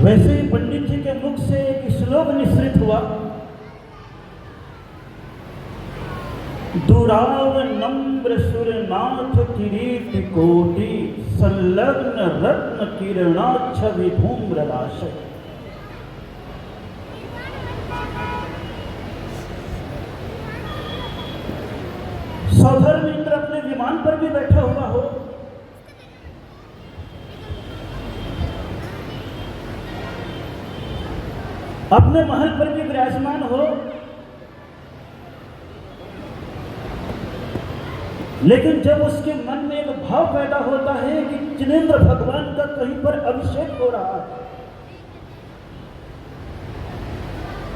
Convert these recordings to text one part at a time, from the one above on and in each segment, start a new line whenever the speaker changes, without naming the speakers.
वैसे ही पंडित जी के मुख से एक श्लोक निश्रित हुआ, दुराव नम्र सुरनाथ किरीट कोटि संलग्न रत्न किरणाक्ष विधूम्र राशि। सौधर्म इंद्र अपने विमान पर भी बैठा हुआ हो, अपने महल पर भी विराजमान हो, लेकिन जब उसके मन में एक भाव पैदा होता है कि जिनेंद्र भगवान का कहीं पर अभिषेक हो रहा है,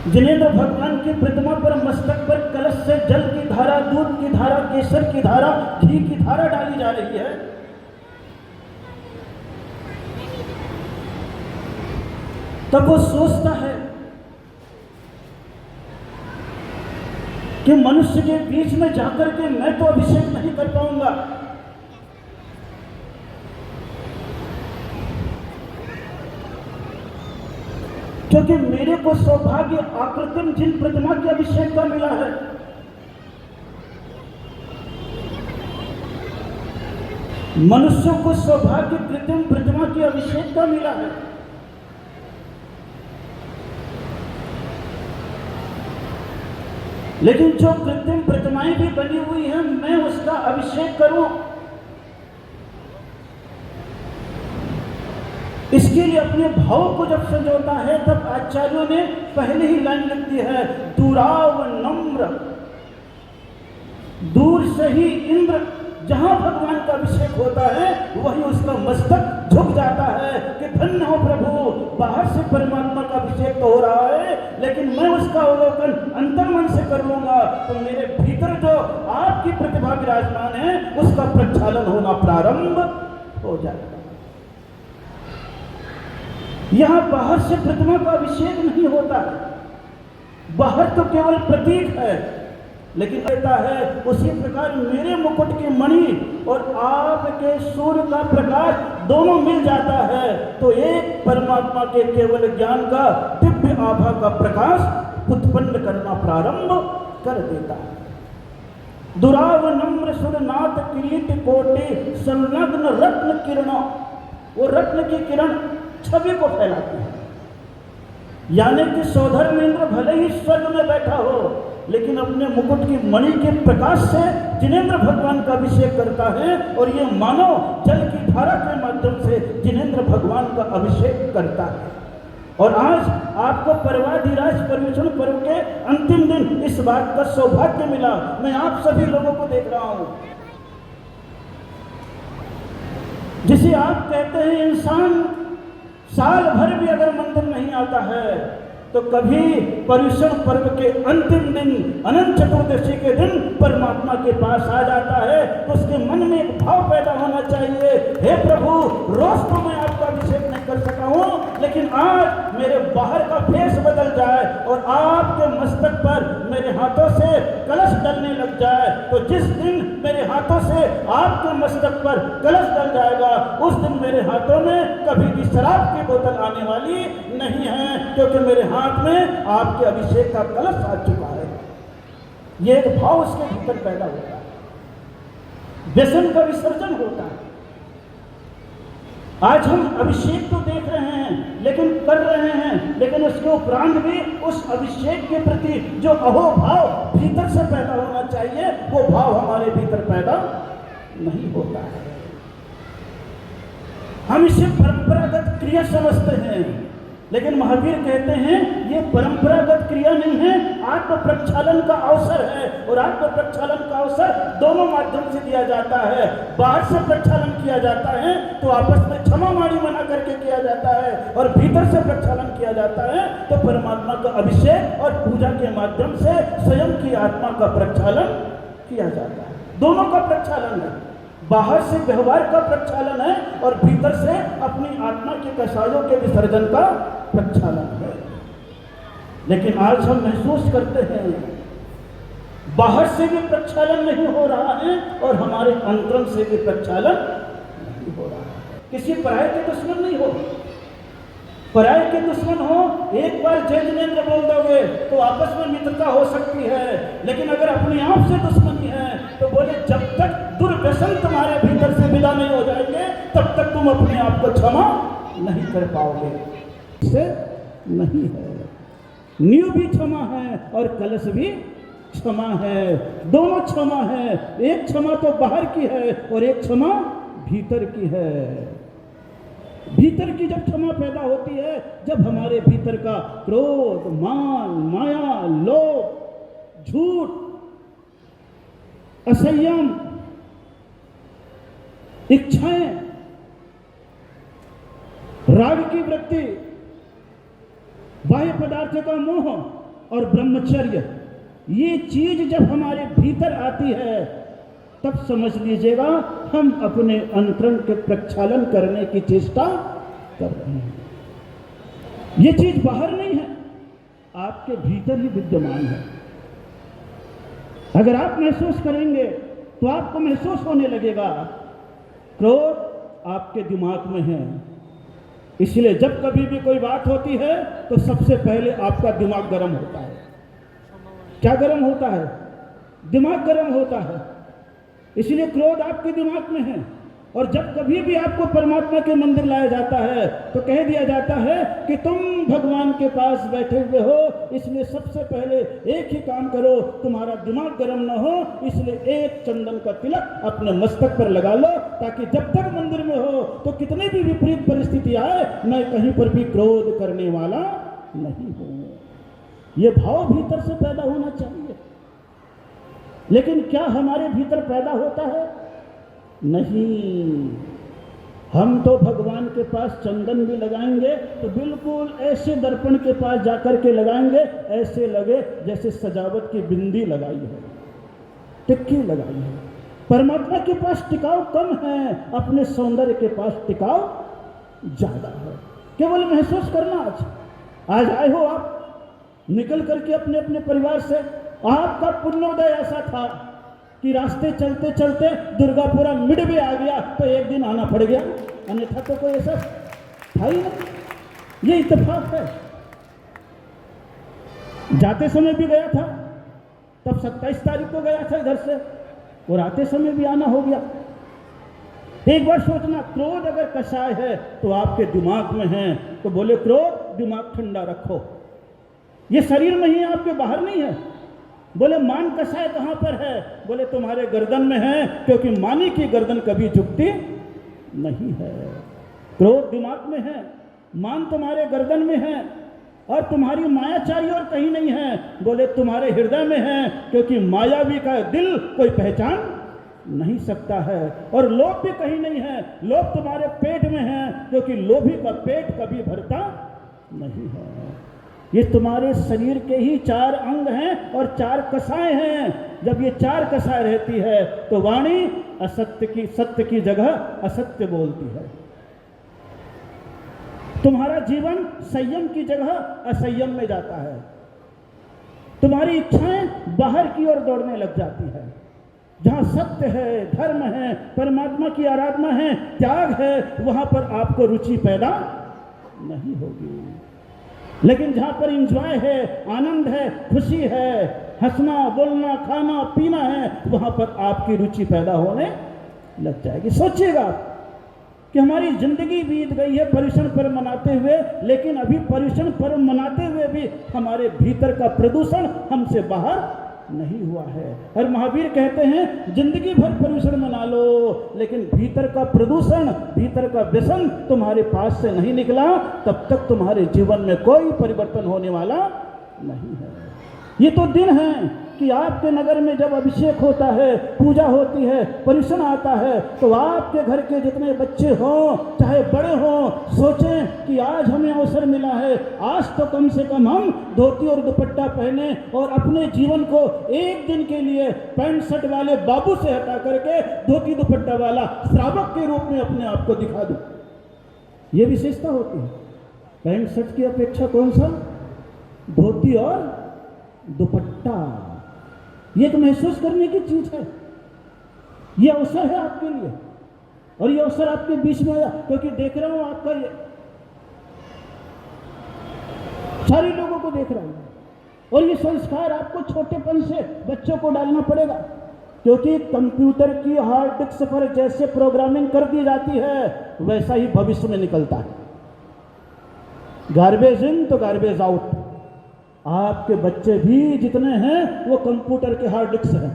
जिनेंद्र भगवान की प्रतिमा पर मस्तक पर कलश से जल की धारा, दूध की धारा, केसर की धारा, घी की धारा डाली जा रही है, तब वो सोचता है कि मनुष्य के बीच में जाकर के मैं तो अभिषेक नहीं कर पाऊंगा, क्योंकि मेरे को सौभाग्य आकृतिम जिन प्रतिमा के अभिषेक का मिला है, मनुष्यों को सौभाग्य कृत्रिम प्रतिमा के अभिषेक का मिला है। लेकिन जो कृत्रिम प्रतिमाएं भी बनी हुई हैं, मैं उसका अभिषेक करूं, इसके लिए अपने भाव को जब संजोता है, तब आचार्यों ने पहले ही लाइन लिख दी है, दुराव नम्र। दूर से ही इंद्र जहां भगवान का अभिषेक होता है, वही उसका मस्तक झुक जाता है कि धन्य हो प्रभु, बाहर से परमात्मा का अभिषेक तो हो रहा है, लेकिन मैं उसका अवलोकन अंतर्मन से कर लूंगा तो मेरे भीतर जो आपकी प्रतिभा विराजमान है, उसका प्रक्षालन होना प्रारंभ हो जाएगा। यहां बाहर से प्रतिमा का अभिषेक नहीं होता है, बाहर तो केवल प्रतीक है, लेकिन कहता है उसी प्रकार मेरे मुकुट की मणि और आपके सूर्य का प्रकाश दोनों मिल जाता है तो एक परमात्मा के केवल ज्ञान का दिव्य आभा का प्रकाश उत्पन्न करना प्रारंभ कर देता है। दुराव नम्र सुरनाथ किरीट कोटि संलग्न रत्न किरणों, वो रत्न की किरण छवि को फैलाती है, यानी कि सौधर्म इंद्र भले ही स्वर्ग में बैठा हो, लेकिन अपने मुकुट की मणि के प्रकाश से जिनेंद्र भगवान का अभिषेक करता है, और ये मानो जल की धारा के माध्यम से जिनेंद्र भगवान का अभिषेक करता है। और आज आपको पर्वाधिराज परमेश्वर पर्व के अंतिम दिन इस बात का सौभाग्य मिला। मैं आप सभी लोगों को देख रहा हूं, जिसे आप कहते हैं इंसान साल भर भी अगर मंदिर नहीं आता है, तो कभी पर्युषण पर्व के अंतिम दिन, अनंत चतुर्दशी के दिन परमात्मा के पास आ जाता है, तो उसके मन में एक भाव पैदा होना चाहिए, हे प्रभु, रोज तो मैं आपका अभिषेक नहीं कर सका हूं, लेकिन आज मेरे बाहर का फेस बदल जाए और आपके मस्तक पर मेरे हाथों से कलश डलने लग जाए, तो जिस दिन मेरे हाथों से आपके मस्तक पर कलश डल जाएगा, उस दिन मेरे हाथों में कभी भी शराब की बोतल आने वाली नहीं है, क्योंकि मेरे हाथ में आपके अभिषेक का कलश आ चुका है। यह एक भाव उसके भीतर पैदा होता है, व्यसन का विसर्जन होता है। आज हम अभिषेक तो देख रहे हैं, लेकिन कर रहे हैं, लेकिन उसके उपरांत भी उस अभिषेक के प्रति जो अहोभाव भीतर से पैदा होना चाहिए, वो भाव हमारे भीतर पैदा नहीं होता है। हम इसे परंपरागत क्रिया समझते हैं, लेकिन महावीर कहते हैं ये परंपरागत क्रिया नहीं है, आत्म प्रक्षालन का अवसर है, और आत्म प्रक्षालन का अवसर दोनों माध्यम से दिया जाता है। बाहर से प्रक्षालन किया जाता है तो आपस में क्षमा माड़ी मना करके किया जाता है, और भीतर से प्रक्षालन किया जाता है तो परमात्मा का अभिषेक और पूजा के माध्यम से स्वयं की आत्मा का प्रक्षालन किया जाता है। दोनों का प्रक्षालन है, बाहर से व्यवहार का प्रक्षालन है और भीतर से अपनी आत्मा के कषायों के विसर्जन का प्रक्षालन है। लेकिन आज हम महसूस करते हैं बाहर से भी प्रक्षालन नहीं हो रहा है और हमारे अंतरंग से भी प्रक्षालन नहीं हो रहा है। किसी पराये के दुश्मन नहीं हो, पराये के दुश्मन हो, एक बार जय जिनेंद्र बोल दोगे तो आपस में मित्रता हो सकती है, लेकिन अगर अपने आप से दुश्मनी है तो बोले जब तक दुर्व्यसन तुम्हारे भीतर से विदा नहीं हो जाएंगे तब तक तुम अपने आप को क्षमा नहीं कर पाओगे। इससे नहीं है, नींव भी क्षमा है और कलश भी क्षमा है, दोनों क्षमा है। एक क्षमा तो बाहर की है और एक क्षमा भीतर की है। भीतर की जब क्षमा पैदा होती है, जब हमारे भीतर का क्रोध, मान, माया, लोभ, झूठ, असंयम, इच्छाएं, राग की वृत्ति, बाह्य पदार्थों का मोह और ब्रह्मचर्य, ये चीज जब हमारे भीतर आती है तब समझ लीजिएगा हम अपने अंतरंग के प्रक्षालन करने की चेष्टा कर रहे हैं। ये चीज बाहर नहीं है, आपके भीतर ही विद्यमान है। अगर आप महसूस करेंगे तो आपको महसूस होने लगेगा क्रोध आपके दिमाग में है। इसलिए जब कभी भी कोई बात होती है तो सबसे पहले आपका दिमाग गर्म होता है। क्या गर्म होता है? दिमाग गर्म होता है। इसलिए क्रोध आपके दिमाग में है। और जब कभी भी आपको परमात्मा के मंदिर लाया जाता है तो कह दिया जाता है कि तुम भगवान के पास बैठे हुए हो, इसलिए सबसे पहले एक ही काम करो, तुम्हारा दिमाग गर्म ना हो, इसलिए एक चंदन का तिलक अपने मस्तक पर लगा लो, ताकि जब तक मंदिर में हो तो कितनी भी विपरीत परिस्थिति आए मैं कहीं पर भी क्रोध करने वाला नहीं हूं। यह भाव भीतर से पैदा होना चाहिए। लेकिन क्या हमारे भीतर पैदा होता है? नहीं। हम तो भगवान के पास चंदन भी लगाएंगे तो बिल्कुल ऐसे दर्पण के पास जाकर के लगाएंगे, ऐसे लगे जैसे सजावट की बिंदी लगाई है, टिक्की लगाई है। परमात्मा के पास टिकाव कम है, अपने सौंदर्य के पास टिकाव ज्यादा है। केवल महसूस करना। आज आए हो आप निकल करके अपने अपने परिवार से, आपका पुण्योदय ऐसा था कि रास्ते चलते चलते दुर्गापुरा मिडवे आ गया तो एक दिन आना पड़ गया, अन्यथा तो कोई ऐसा था ही नहीं। ये इत्तेफाक है। जाते समय भी गया था, तब 27 तारीख को गया था इधर से, और आते समय भी आना हो गया। एक बार सोचना, क्रोध अगर कषाय है तो आपके दिमाग में है, तो बोले क्रोध दिमाग ठंडा रखो। ये शरीर में ही है, आपके बाहर नहीं है। बोले मान कषाय कहां पर है? बोले तुम्हारे गर्दन में है, क्योंकि मानी की गर्दन कभी झुकती नहीं है। क्रोध दिमाग में है, मान तुम्हारे गर्दन में है, और तुम्हारी माया चाहिए और कहीं नहीं है। बोले तुम्हारे हृदय में है, क्योंकि मायावी का दिल कोई पहचान नहीं सकता है। और लोभ भी कहीं नहीं है, लोभ तुम्हारे पेट में है, क्योंकि लोभी का पेट कभी भरता नहीं है। ये तुम्हारे शरीर के ही 4 अंग हैं और 4 कसाएं हैं। जब ये 4 कसाएं रहती है तो वाणी असत्य की, सत्य की जगह असत्य बोलती है। तुम्हारा जीवन संयम की जगह असंयम में जाता है। तुम्हारी इच्छाएं बाहर की ओर दौड़ने लग जाती है। जहां सत्य है, धर्म है, परमात्मा की आराधना है, त्याग है, वहां पर आपको रुचि पैदा नहीं होगी। लेकिन जहां पर एंजॉय है, आनंद है, खुशी है, हंसना, बोलना, खाना, पीना है, वहां पर आपकी रुचि पैदा होने लग जाएगी। सोचिएगा कि हमारी जिंदगी बीत गई है पर्युषण पर्व मनाते हुए, लेकिन अभी पर्युषण पर्व मनाते हुए भी हमारे भीतर का प्रदूषण हमसे बाहर नहीं हुआ है। और महावीर कहते हैं जिंदगी भर पर्युषण मना लो, लेकिन भीतर का प्रदूषण, भीतर का व्यसन तुम्हारे पास से नहीं निकला, तब तक तुम्हारे जीवन में कोई परिवर्तन होने वाला नहीं है। ये तो दिन है कि आपके नगर में जब अभिषेक होता है, पूजा होती है, पर्युषण आता है, तो आपके घर के जितने बच्चे हों चाहे बड़े हों, सोचें कि आज हमें अवसर मिला है, आज तो कम से कम हम धोती और दुपट्टा पहने और अपने जीवन को एक दिन के लिए पैंट शर्ट वाले बाबू से हटा करके धोती दुपट्टा वाला श्रावक के रूप में अपने आप को दिखा दूं। ये विशेषता होती है। पैंट शर्ट की अपेक्षा कौन सा? धोती और दुपट्टा। ये तो महसूस करने की चीज है। ये अवसर है आपके लिए, और ये अवसर आपके बीच में आया, क्योंकि देख रहा हूं आपका सारे लोगों को देख रहा हूँ। और ये संस्कार आपको छोटेपन से बच्चों को डालना पड़ेगा, क्योंकि कंप्यूटर की हार्ड डिस्क पर जैसे प्रोग्रामिंग कर दी जाती है वैसा ही भविष्य में निकलता है। गार्बेज इन तो गार्बेज आउट। आपके बच्चे भी जितने हैं वो कंप्यूटर के हार्ड डिस्क हैं।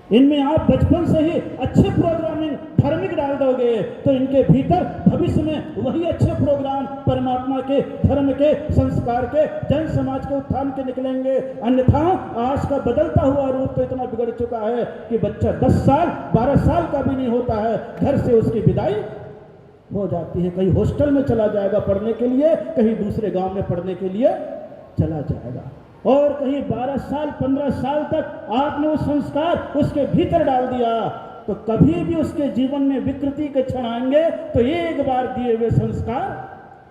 इनमें आप बचपन से ही अच्छे प्रोग्रामिंग धार्मिक डाल दोगे तो इनके भीतर भविष्य में वही अच्छे प्रोग्राम परमात्मा के, धर्म के, संस्कार के, जन समाज के उत्थान के निकलेंगे। अन्यथा आज का बदलता हुआ रूप तो इतना बिगड़ चुका है कि बच्चा 10 साल 12 साल का भी नहीं होता है, घर से उसकी विदाई हो जाती है। कहीं हॉस्टल में चला जाएगा पढ़ने के लिए, कहीं दूसरे गांव में पढ़ने के लिए चला जाएगा, और कहीं 12 साल 15 साल तक आपने वो संस्कार उसके भीतर डाल दिया तो कभी भी उसके जीवन में विकृति के क्षण आएंगे तो एक बार दिए हुए संस्कार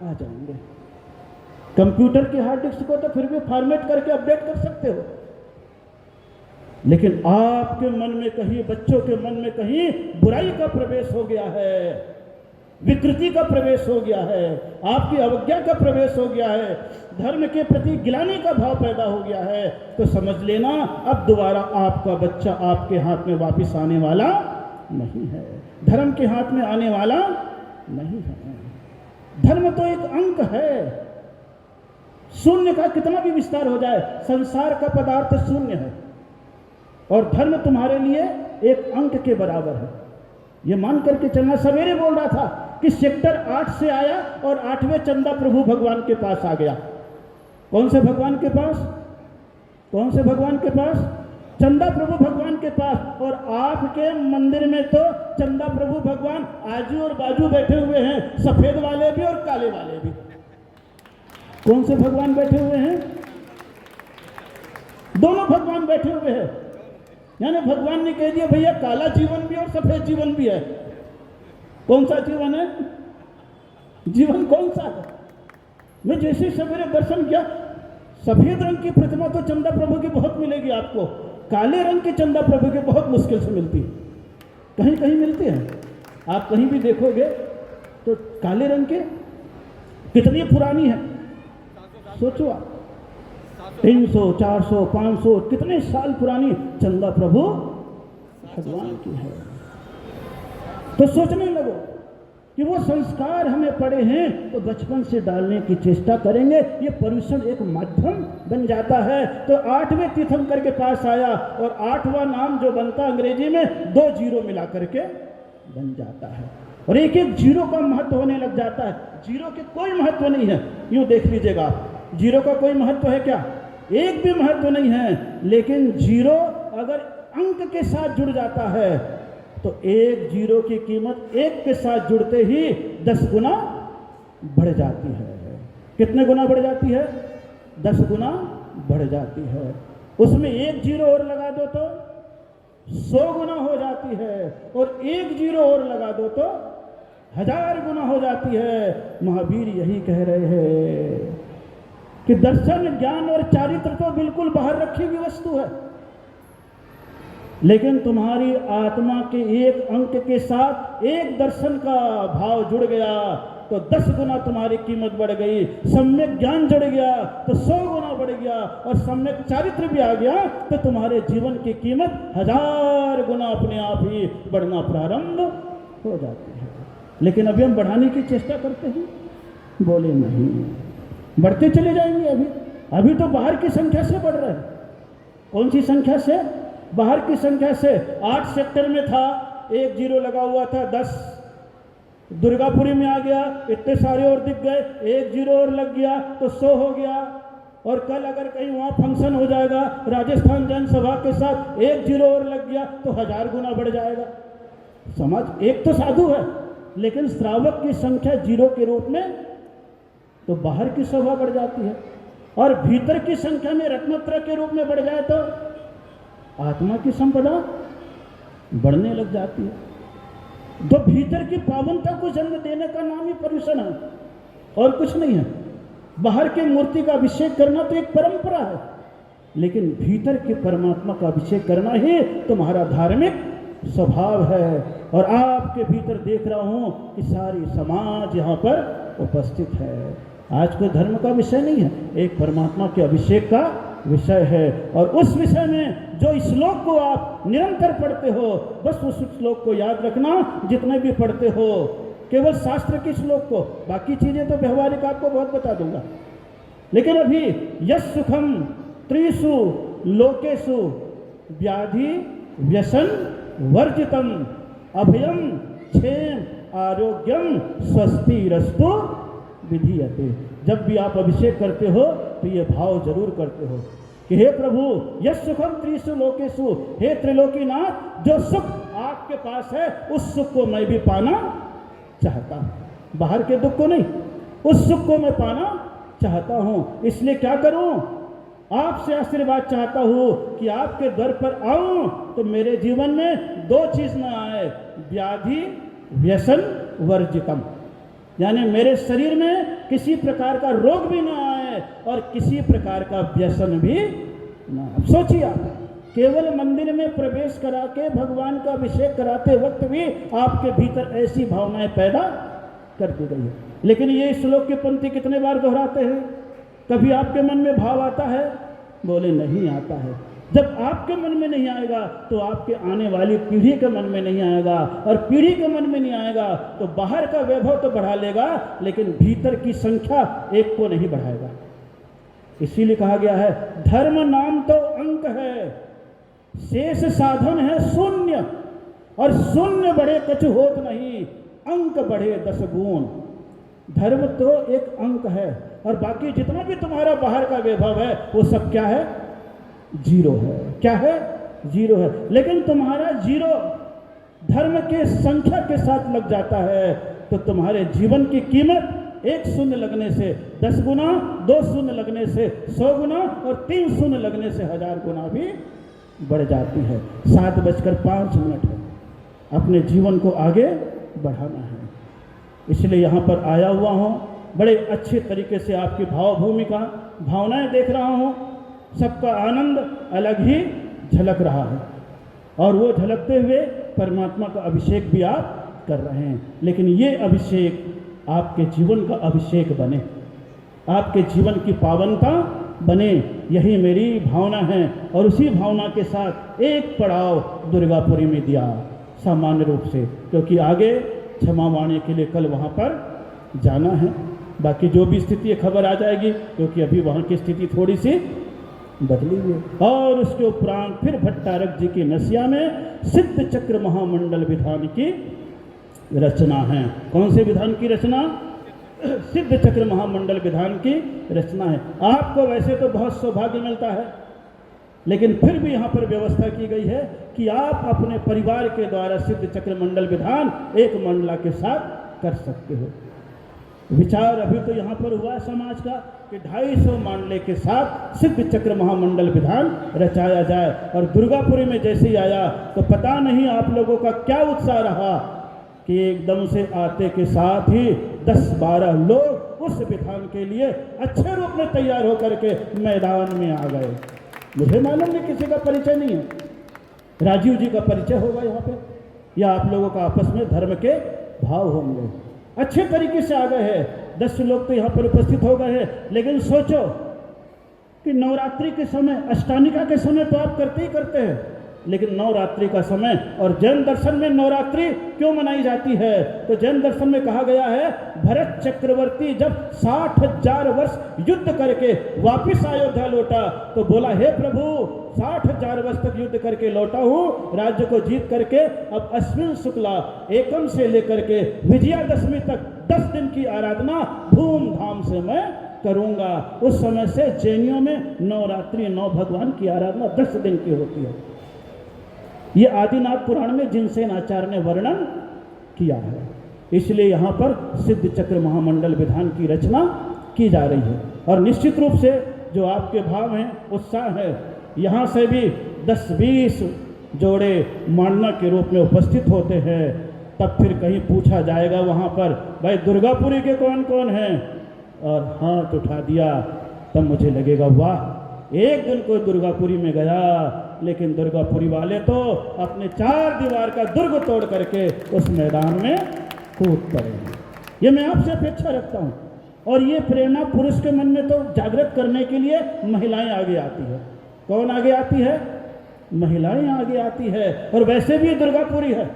आ जाएंगे। कंप्यूटर की हार्ड डिस्क को तो फिर भी फॉर्मेट करके अपडेट कर सकते हो, लेकिन आपके मन में कहीं, बच्चों के मन में कहीं बुराई का प्रवेश हो गया है, विकृति का प्रवेश हो गया है, आपकी अवज्ञा का प्रवेश हो गया है, धर्म के प्रति गिलानी का भाव पैदा हो गया है, तो समझ लेना अब दोबारा आपका बच्चा आपके हाथ में वापस आने वाला नहीं है, धर्म के हाथ में आने वाला नहीं है। धर्म तो एक अंक है, शून्य का कितना भी विस्तार हो जाए, संसार का पदार्थ शून्य है और धर्म तुम्हारे लिए एक अंक के बराबर है। ये मान करके चलना। सवेरे बोल रहा था कि सेक्टर 8 से आया और 8वें चंदा प्रभु भगवान के पास आ गया। कौन से भगवान के पास? कौन से भगवान के पास? चंदा प्रभु भगवान के पास। और आपके मंदिर में तो चंदा प्रभु भगवान आजू और बाजू बैठे हुए हैं, सफेद वाले भी और काले वाले भी। कौन से भगवान बैठे हुए हैं? दोनों भगवान बैठे हुए हैं। यानी भगवान ने कह दिया भैया काला जीवन भी और सफेद जीवन भी है। कौन सा जीवन है? जीवन कौन सा है? मैं जैसे सवेरे दर्शन किया, सफेद रंग की प्रतिमा तो चंदा प्रभु की बहुत मिलेगी आपको, काले रंग की चंदा प्रभु की बहुत मुश्किल से मिलती है, कहीं कहीं मिलती है। आप कहीं भी देखोगे तो काले रंग के कितनी पुरानी है, सोचो आप, 300 400 500 कितने साल पुरानी चंदा प्रभु भगवान की है। तो सोचने लगो कि वो संस्कार हमें पड़े हैं तो बचपन से डालने की चेष्टा करेंगे। ये पर्यूषण एक माध्यम बन जाता है। तो 8वें तीर्थंकर के पास आया और 8वां नाम जो बनता अंग्रेजी में 2 जीरो मिला करके बन जाता है और एक एक जीरो का महत्व होने लग जाता है। जीरो के कोई महत्व नहीं है, यूं देख लीजिएगा आप, जीरो का कोई महत्व है क्या? एक भी महत्व नहीं है। लेकिन जीरो अगर अंक के साथ जुड़ जाता है तो एक जीरो की कीमत एक के साथ जुड़ते ही 10 गुना बढ़ जाती है। कितने गुना बढ़ जाती है? 10 गुना बढ़ जाती है। उसमें एक जीरो और लगा दो तो 100 गुना हो जाती है और एक जीरो और लगा दो तो 1000 गुना हो जाती है। महावीर यही कह रहे हैं कि दर्शन, ज्ञान और चारित्र तो बिल्कुल बाहर रखी हुई वस्तु है, लेकिन तुम्हारी आत्मा के एक अंक के साथ एक दर्शन का भाव जुड़ गया तो 10 गुना तुम्हारी कीमत बढ़ गई। सम्यक ज्ञान जुड़ गया तो 100 गुना बढ़ गया और सम्यक चारित्र भी आ गया तो तुम्हारे जीवन की कीमत 1000 गुना अपने आप ही बढ़ना प्रारंभ हो जाती है। लेकिन अभी हम बढ़ाने की चेष्टा करते हैं, बोले नहीं, बढ़ते चले जाएंगे। अभी तो बाहर की संख्या से बढ़ रहे हैं। कौन सी संख्या से? बाहर की संख्या से। 8 सेक्टर में था, एक जीरो लगा हुआ था 10, दुर्गापुरी में आ गया, इतने सारे और दिख गए, एक जीरो और लग गया तो 100 हो गया। और कल अगर कहीं वहाँ फंक्शन हो जाएगा राजस्थान जनसभा के साथ, एक जीरो और लग गया तो 1000 गुना बढ़ जाएगा। समाज एक तो साधु है, लेकिन श्रावक की संख्या जीरो के रूप में, तो बाहर की शोभा बढ़ जाती है। और भीतर की संख्या में रत्नत्रय के रूप में बढ़ जाए तो आत्मा की संपदा बढ़ने लग जाती है। तो भीतर की पावनता को जन्म देने का नाम ही पर्यूषण है और कुछ नहीं है। बाहर की मूर्ति का अभिषेक करना तो एक परंपरा है, लेकिन भीतर के परमात्मा का अभिषेक करना ही तुम्हारा धार्मिक स्वभाव है। और आपके भीतर देख रहा हूं कि सारी समाज यहाँ पर उपस्थित है। आज कोई धर्म का विषय नहीं है, एक परमात्मा के अभिषेक का विषय है। और उस विषय में जो श्लोक को आप निरंतर पढ़ते हो, बस उस श्लोक को याद रखना, जितने भी पढ़ते हो, केवल शास्त्र के श्लोक को, बाकी चीज़ें तो व्यवहारिक आपको बहुत बता दूंगा। लेकिन अभी यस सुखम त्रिषु लोकेषु व्याधि व्यसन वर्जितम अभयम क्षेम आरोग्यम स्वस्तिरस्तु विधीयते। जब भी आप अभिषेक करते हो तो ये भाव जरूर करते हो कि हे प्रभु यस सुखम त्रिषु लोकेषु, हे त्रिलोकीनाथ, जो सुख आपके पास है उस सुख को मैं भी पाना चाहता हूँ, बाहर के दुख को नहीं, उस सुख को मैं पाना चाहता हूँ। इसलिए क्या करूँ, आपसे आशीर्वाद चाहता हूँ कि आपके दर पर आऊँ तो मेरे जीवन में दो चीज़ न आए, व्याधि व्यसन वर्जितम, यानी मेरे शरीर में किसी प्रकार का रोग भी ना आए और किसी प्रकार का व्यसन भी ना। अब सोचिए आप, केवल मंदिर में प्रवेश करा के भगवान का अभिषेक कराते वक्त भी आपके भीतर ऐसी भावनाएं पैदा कर दी गई है। लेकिन ये श्लोक की पंक्ति कितने बार दोहराते हैं? कभी आपके मन में भाव आता है? बोले नहीं आता है। जब आपके मन में नहीं आएगा तो आपके आने वाली पीढ़ी के मन में नहीं आएगा, और पीढ़ी के मन में नहीं आएगा तो बाहर का वैभव तो बढ़ा लेगा लेकिन भीतर की संख्या एक को नहीं बढ़ाएगा। इसीलिए कहा गया है धर्म नाम तो अंक है, शेष साधन है शून्य, और शून्य बढ़े कछु होत नहीं, अंक बढ़े 10 गुण। धर्म तो एक अंक है और बाकी जितना भी तुम्हारा बाहर का वैभव है वो सब क्या है? जीरो है। क्या है? जीरो है। लेकिन तुम्हारा जीरो धर्म के संख्या के साथ लग जाता है तो तुम्हारे जीवन की कीमत 1 शून्य लगने से 10 गुना, 2 शून्य लगने से 100 गुना और 3 शून्य लगने से 1000 गुना भी बढ़ जाती है। 7:05 है, अपने जीवन को आगे बढ़ाना है। इसलिए यहाँ पर आया हुआ हूँ, बड़े अच्छे तरीके से आपकी भाव भूमिका भावनाएं देख रहा हूँ, सबका आनंद अलग ही झलक रहा है और वो झलकते हुए परमात्मा का अभिषेक भी आप कर रहे हैं। लेकिन ये अभिषेक आपके जीवन का अभिषेक बने, आपके जीवन की पावनता बने, यही मेरी भावना है। और उसी भावना के साथ एक पड़ाव दुर्गापुरी में दिया सामान्य रूप से, क्योंकि आगे क्षमा मांगने के लिए कल वहाँ पर जाना है। बाकी जो भी स्थिति खबर आ जाएगी, क्योंकि अभी वहाँ की स्थिति थोड़ी सी बदली हुई है। और उसके उपरांत फिर भट्टारक जी की नसिया में सिद्ध चक्र महामंडल विधान की रचना है। कौन से विधान की रचना? सिद्ध चक्र महामंडल विधान की रचना है। आपको वैसे तो बहुत सौभाग्य मिलता है, लेकिन फिर भी यहाँ पर व्यवस्था की गई है कि आप अपने परिवार के द्वारा सिद्ध चक्र मंडल विधान एक मंडला के साथ कर सकते हो। विचार अभी तो यहाँ पर हुआ है समाज का कि 250 मांडले के साथ सिद्ध चक्र महामंडल विधान रचाया जाए। और दुर्गापुरी में जैसे ही आया तो पता नहीं आप लोगों का क्या उत्साह रहा कि एकदम से आते के साथ ही 10-12 लोग उस विधान के लिए अच्छे रूप में तैयार होकर के मैदान में आ गए। मुझे मालूम नहीं किसी का परिचय नहीं है, राजीव जी का परिचय होगा यहाँ पे, या आप लोगों का आपस में धर्म के भाव होंगे। अच्छे तरीके से आ गए हैं, 10 लोग तो यहाँ पर उपस्थित हो गए हैं। लेकिन सोचो कि नवरात्रि के समय, अष्टानिका के समय तो आप करते ही करते हैं, लेकिन नवरात्रि का समय, और जैन दर्शन में नवरात्रि क्यों मनाई जाती है? तो जैन दर्शन में कहा गया है भरत चक्रवर्ती जब 60,000 वर्ष युद्ध करके वापिस अयोध्या लौटा तो बोला हे प्रभु 60,000 वर्ष तक युद्ध करके लौटा हूँ, राज्य को जीत करके अब अश्विन शुक्ला एकम से लेकर के विजयादशमी तक 10 दिन की आराधना धूमधाम से मैं करूँगा। उस समय से जैनियों में नवरात्रि 9 भगवान की आराधना 10 दिन की होती है। ये आदिनाथ पुराण में जिनसेन आचार्य ने वर्णन किया है। इसलिए यहाँ पर सिद्ध चक्र महामंडल विधान की रचना की जा रही है। और निश्चित रूप से जो आपके भाव हैं, उत्साह है, यहाँ से भी 10-20 जोड़े मांडना के रूप में उपस्थित होते हैं। तब फिर कहीं पूछा जाएगा वहाँ पर भाई दुर्गापुरी के कौन कौन हैं, और हाथ उठा दिया, तब मुझे लगेगा वाह, एक दिन कोई दुर्गापुरी में गया, लेकिन दुर्गापुरी वाले तो अपने 4 दीवार का दुर्ग तोड़ करके उस मैदान में कूद पड़े। ये मैं आपसे अपेक्षा रखता हूँ। और ये प्रेरणा पुरुष के मन में तो जागृत करने के लिए महिलाएं आगे आती है। कौन आगे आती है? महिलाएं आगे आती है। और वैसे भी दुर्गापुरी है,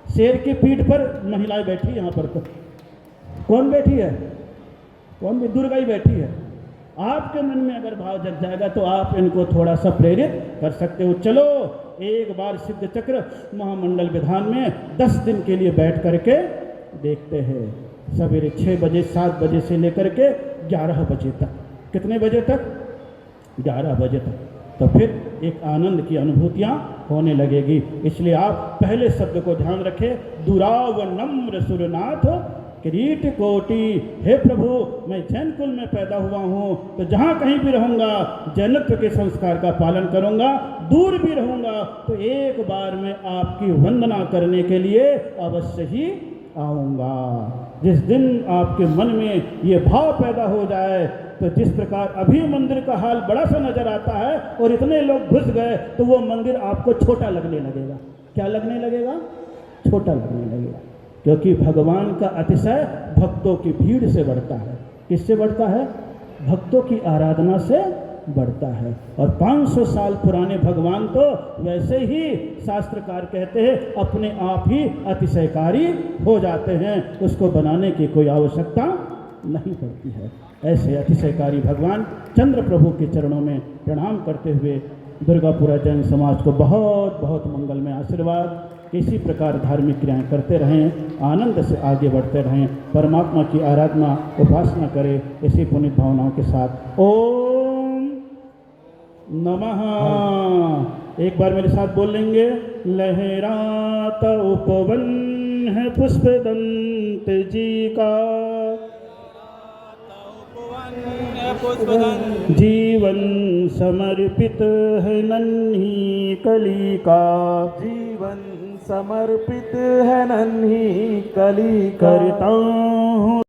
शेर की पीठ पर महिलाएं बैठी यहाँ पर। तो कौन बैठी है? कौन? दुर्गा ही बैठी है। आपके मन में अगर भाव जग जाएगा तो आप इनको थोड़ा सा प्रेरित कर सकते हो। चलो एक बार सिद्ध चक्र महामंडल विधान में 10 दिन के लिए बैठ करके देखते हैं। सवेरे 6 बजे 7 बजे से लेकर के 11 बजे तक। कितने बजे तक? 11 बजे तक। तो फिर एक आनंद की अनुभूतियाँ होने लगेगी। इसलिए आप पहले शब्द को ध्यान रखें, दुराव नम्र सुरनाथ किरीट कोटि। हे प्रभु, मैं जैन कुल में पैदा हुआ हूँ, तो जहाँ कहीं भी रहूँगा जैनत्व के संस्कार का पालन करूँगा। दूर भी रहूँगा तो एक बार मैं आपकी वंदना करने के लिए अवश्य ही आऊँगा। जिस दिन आपके मन में ये भाव पैदा हो जाए, तो जिस प्रकार अभी मंदिर का हाल बड़ा सा नजर आता है और इतने लोग घुस गए, तो वो मंदिर आपको छोटा लगने लगेगा। क्या लगने लगेगा? छोटा लगने लगेगा। क्योंकि भगवान का अतिशय भक्तों की भीड़ से बढ़ता है। किससे बढ़ता है? भक्तों की आराधना से बढ़ता है। और 500 साल पुराने भगवान तो वैसे ही शास्त्रकार कहते हैं अपने आप ही अतिशयकारी हो जाते हैं, उसको बनाने की कोई आवश्यकता नहीं पड़ती है। ऐसे अतिशयकारी भगवान चंद्र प्रभु के चरणों में प्रणाम करते हुए दुर्गापुरा जैन समाज को बहुत बहुत मंगलमय आशीर्वाद। इसी प्रकार धार्मिक क्रियाएं करते रहें, आनंद से आगे बढ़ते रहें, परमात्मा की आराधना उपासना करें इसी पुनीत भावनाओं के साथ। ओम नमः। एक बार मेरे साथ बोल लेंगे, लहराता उपवन है पुष्पदंत जी का, जीवन समर्पित है नन्ही कली का,
जीवन समर्पित है नन्ही कली का।
करता हूँ